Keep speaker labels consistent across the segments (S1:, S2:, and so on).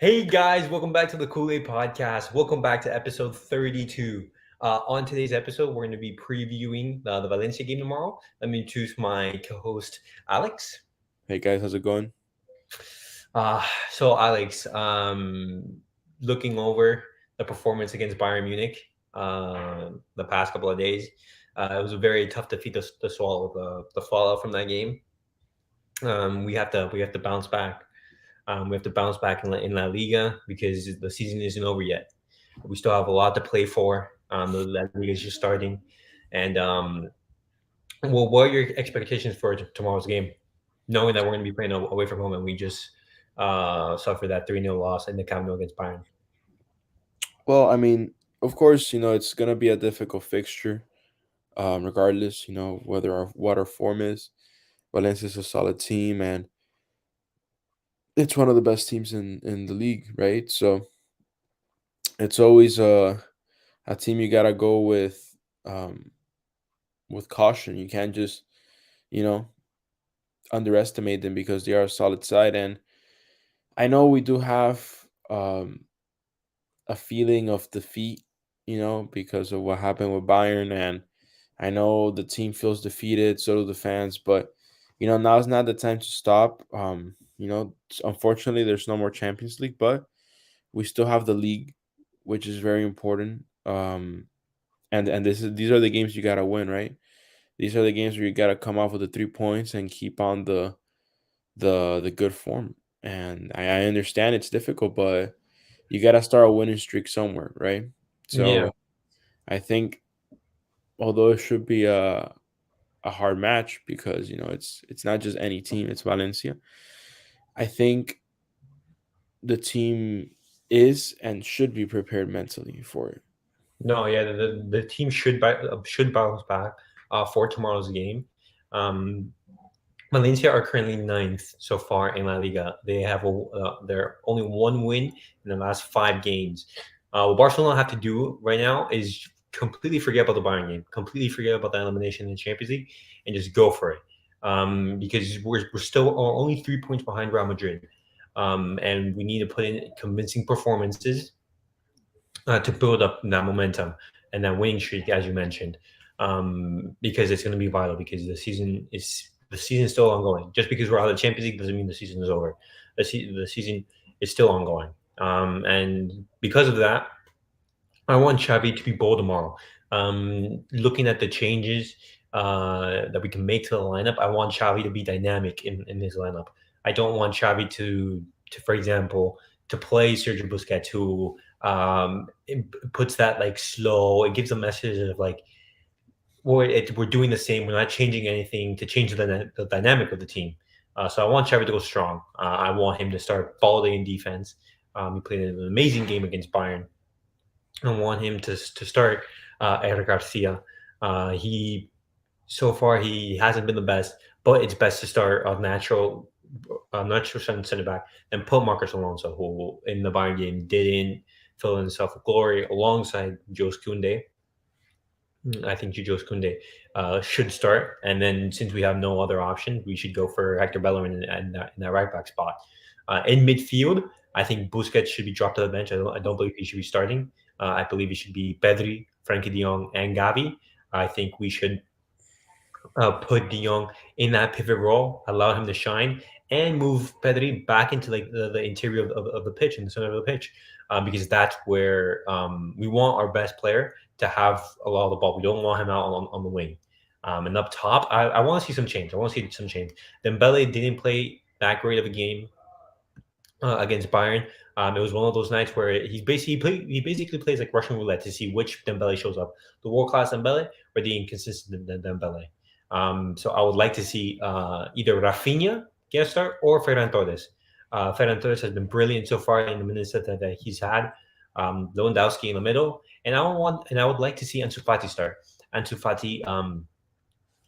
S1: Hey guys, welcome back to the Kool-Aid Podcast. Welcome back to episode 32. On today's episode, we're going to be previewing the Valencia game tomorrow. Let me introduce my co-host, Alex.
S2: Hey guys, how's it going?
S1: So Alex, looking over the performance against Bayern Munich the past couple of days, it was a very tough defeat to swallow. The fallout from that game. We have to bounce back. We have to bounce back in La Liga because the season isn't over yet. We still have a lot to play for. The La Liga is just starting, and well, what are your expectations for tomorrow's game? Knowing that we're going to be playing away from home, and we just suffered that 3-0 loss in the Camp Nou against Bayern.
S2: Well, I mean, of course, it's gonna be a difficult fixture. Regardless, what our form is. Valencia is a solid team, and it's one of the best teams in the league, right? So it's always a team you gotta go with caution. You can't just you know underestimate them because they are a solid side, and I know we do have a feeling of defeat, because of what happened with Bayern. And I know the team feels defeated, so do the fans, but now is not the time to stop. Unfortunately, there's no more Champions League, but we still have the league, which is very important. And these are the games you gotta win, right? These are the games where you gotta come off with the 3 points and keep on the good form. And I understand it's difficult, but you got to start a winning streak somewhere, right?
S1: Yeah,
S2: So I think, although it should be a hard match because it's not just any team, it's Valencia. I think the team is and should be prepared mentally for it.
S1: no, yeah, the team should bounce back for tomorrow's game. Um, Valencia are currently ninth so far in La Liga. They have their only one win in the last 5 games. What Barcelona have to do right now is completely forget about the Bayern game, completely forget about the elimination in the Champions League, and just go for it. Because we're still only 3 points behind Real Madrid, and we need to put in convincing performances to build up that momentum and that winning streak, as you mentioned, because it's going to be vital. Because the season is still ongoing. Just because we're out of the Champions League doesn't mean the season is over. The season is still ongoing, and because of that, I want Xavi to be bold tomorrow. Looking at the changes that we can make to the lineup, I want Xavi to be dynamic in his lineup. I don't want Xavi for example, to play Sergio Busquets, who it puts that like slow. It gives a message of like we're doing the same. We're not changing anything to change the dynamic of the team. So I want Xavi to go strong. I want him to start balling in defense. He played an amazing game against Bayern. I want him to start Eric Garcia. He so far he hasn't been the best, but it's best to start a natural center back and put Marcus Alonso, who in the Bayern game didn't fill himself with glory alongside Jules Koundé. I think Jules Koundé should start, and then since we have no other option, we should go for Hector Bellerin in that right back spot. In midfield, I think Busquets should be dropped to the bench. I don't believe he should be starting. I believe it should be Pedri, Frankie De Jong, and Gavi. I think we should put De Jong in that pivot role, allow him to shine, and move Pedri back into like the interior of the pitch, in the center of the pitch, because that's where we want our best player to have a lot of the ball. We don't want him out on the wing. And up top, I want to see some change. I want to see some change. Dembele didn't play that great of a game against Bayern. It was one of those nights where he basically plays like Russian roulette to see which Dembele shows up, the world class Dembele or the inconsistent Dembele. So I would like to see either Rafinha get a start or Ferran Torres. Ferran Torres has been brilliant so far in the minutes that he's had. Lewandowski in the middle, and I would like to see Ansu Fati start. Ansu Fati,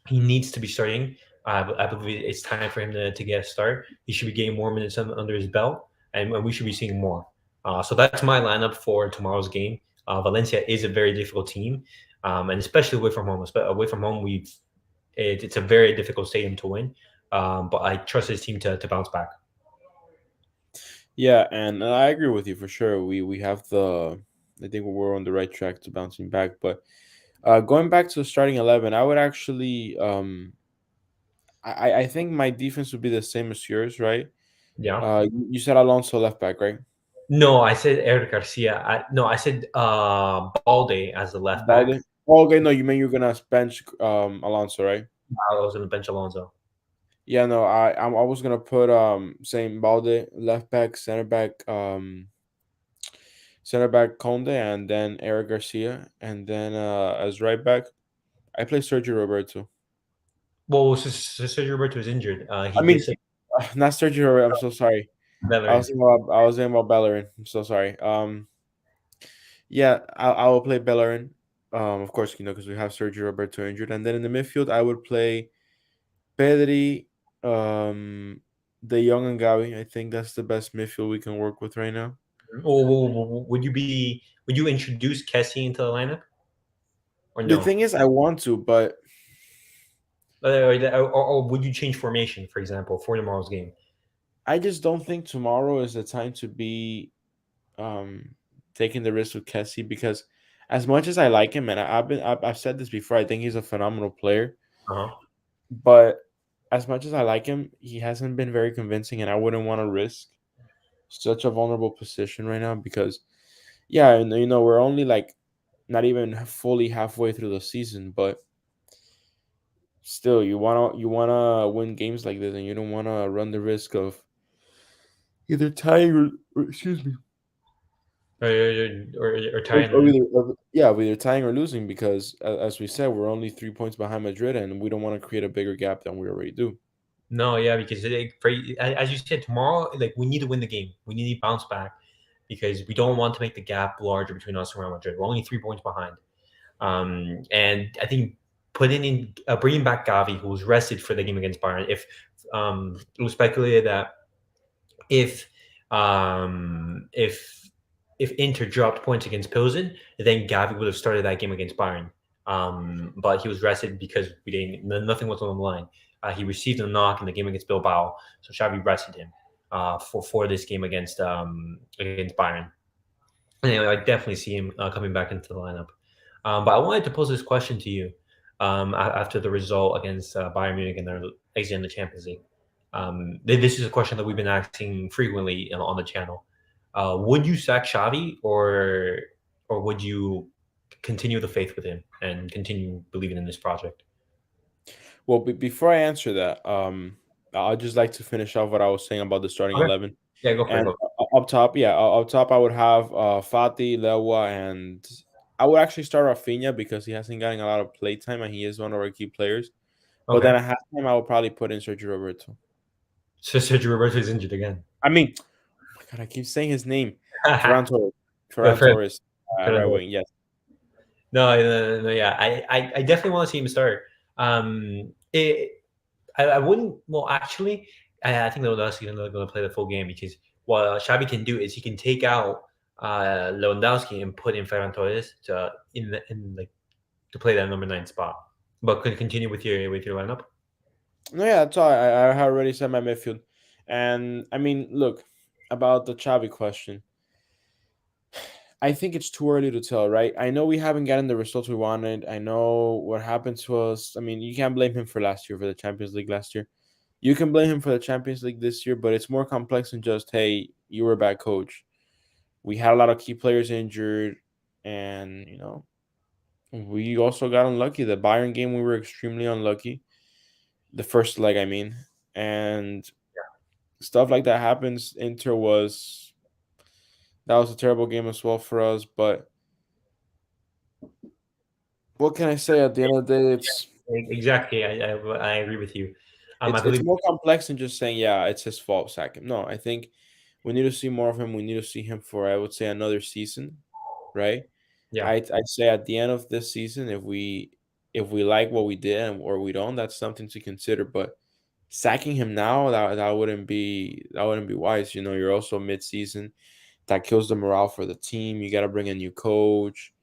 S1: he needs to be starting. I believe it's time for him to get a start. He should be getting more minutes under his belt, and we should be seeing more. So that's my lineup for tomorrow's game. Valencia is a very difficult team, and especially away from home. Away from home, it's a very difficult stadium to win. But I trust his team to bounce back.
S2: Yeah, and I agree with you for sure. We have the. I think we're on the right track to bouncing back, but going back to the starting 11, I would actually I think my defense would be the same as yours, right?
S1: Yeah.
S2: You said Alonso left back, right?
S1: No, I said Eric Garcia. No, I said Balde as the left back.
S2: Balde. Oh, okay, no, you mean you're gonna bench Alonso, right?
S1: I was going to bench Alonso.
S2: Yeah, no, I was gonna put same Balde left back, center back Conde, and then Eric Garcia, and then as right back, I play Sergio Roberto.
S1: Well, Sergio Roberto is injured.
S2: I
S1: He
S2: mean,
S1: gets
S2: not Sergio Roberto. I'm so sorry.
S1: Bellerin.
S2: I was thinking about Bellerin. I'm so sorry. Yeah, I will play Bellerin. Of course, because we have Sergio Roberto injured, and then in the midfield, I would play Pedri, De Jong, and Gavi. I think that's the best midfield we can work with right now.
S1: Or would you introduce Kessie into the lineup or
S2: The
S1: no?
S2: thing is, I want to, but
S1: Or would you change formation, for example, for tomorrow's game?
S2: I just don't think tomorrow is the time to be um, taking the risk with Kessie because as much as I like him, and I've said this before, I think he's a phenomenal player.
S1: Uh-huh.
S2: But as much as I like him, he hasn't been very convincing, and I wouldn't want to risk such a vulnerable position right now because, yeah, and we're only like not even fully halfway through the season, but still, you wanna win games like this, and you don't wanna run the risk of either tying or excuse me,
S1: Or Tyron.
S2: of either tying or losing because as we said, we're only 3 points behind Madrid, and we don't want to create a bigger gap than we already do.
S1: No, yeah, because as you said, tomorrow, like we need to win the game. We need to bounce back because we don't want to make the gap larger between us and Real Madrid. We're only 3 points behind. And I think bringing back Gavi, who was rested for the game against Bayern. If it was speculated that if um, if if Inter dropped points against Pilsen, then Gavi would have started that game against Bayern. But he was rested because we didn't. Nothing was on the line. He received a knock in the game against Bilbao, so Xavi rested him for this game against Bayern. And I definitely see him coming back into the lineup. But I wanted to pose this question to you after the result against Bayern Munich in their exit in the Champions League. This is a question that we've been asking frequently on the channel. Would you sack Xavi, or would you continue the faith with him and continue believing in this project?
S2: Well, before I answer that, I'd just like to finish off what I was saying about the starting
S1: Okay.
S2: 11.
S1: Yeah, go for it.
S2: And
S1: Go.
S2: up top, yeah, up top, I would have Fati, Lewa, and I would actually start Rafinha because he hasn't gotten a lot of play time and he is one of our key players. But
S1: Okay.
S2: then at halftime, I would probably put in Sergio Roberto.
S1: So Sergio Roberto is injured again.
S2: I mean, oh my God, I keep saying his name.
S1: Fair,
S2: Ferran Torres. Ferran
S1: fair,
S2: Torres,
S1: fair
S2: right
S1: enough.
S2: wing, yes.
S1: No, yeah, I definitely want to see him start. I wouldn't. Well, actually, I think Lewandowski is going to play the full game because what Xavi can do is he can take out Lewandowski and put in Ferran Torres in like to play that number 9 spot. But could continue with your lineup.
S2: No, yeah, that's all. I have already said my midfield. And I mean, look, about the Xavi question. I think it's too early to tell, right? I know we haven't gotten the results we wanted. I know what happened to us. I mean, you can't blame him for last year, for the Champions League last year. You can blame him for the Champions League this year, but it's more complex than just, hey, you were a bad coach. We had a lot of key players injured, and, we also got unlucky. The Bayern game, we were extremely unlucky. The first leg, I mean. And stuff like that happens. That was a terrible game as well for us, but what can I say? At the end of the day,
S1: Exactly, I agree with you. I
S2: it's
S1: believe.
S2: more complex than just saying, yeah, it's his fault, sack him. No, I think we need to see more of him. We need to see him for, I would say, another season, right?
S1: Yeah,
S2: I'd say at the end of this season, if we like what we did or we don't, that's something to consider. But sacking him now, that wouldn't be wise. You're also mid season. That kills the morale for the team. You got to bring a new coach,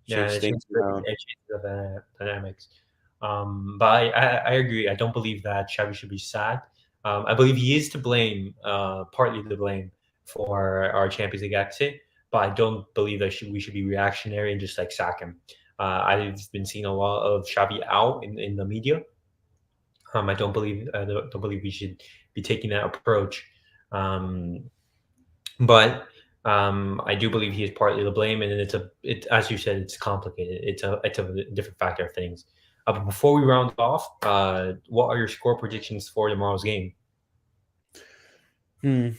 S1: yeah,
S2: change things around.
S1: it changes the dynamics. But I agree. I don't believe that Xavi should be sacked. I believe he is to blame, partly to blame for our Champions League exit, but I don't believe that we should be reactionary and just like sack him. I've been seeing a lot of Xavi out in the media. I don't believe we should be taking that approach. Um, but I do believe he is partly to blame, and it as you said, it's complicated. It's a different factor of things. But before we round off, what are your score predictions for tomorrow's game?
S2: Hmm.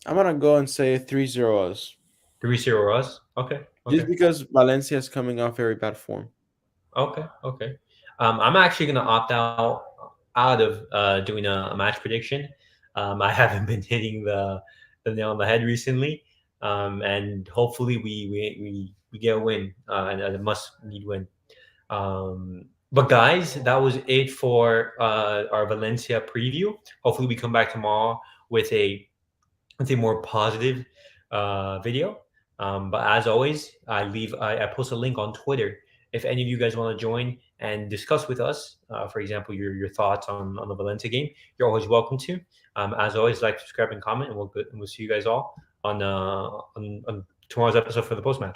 S2: I'm gonna go and say 3-0 us.
S1: 3-0 us. Okay,
S2: Just
S1: okay,
S2: because Valencia is coming off very bad form.
S1: okay, okay. I'm actually gonna opt out of doing a match prediction. I haven't been hitting the nail on the head recently, and hopefully we get a win, and a must need win. But guys, that was it for our Valencia preview. Hopefully, we come back tomorrow with a more positive video. But as always, I post a link on Twitter. If any of you guys want to join and discuss with us, for example, your thoughts on the Valencia game, you're always welcome to. As always, like, subscribe, and comment, and we'll see you guys all on tomorrow's episode for the post match.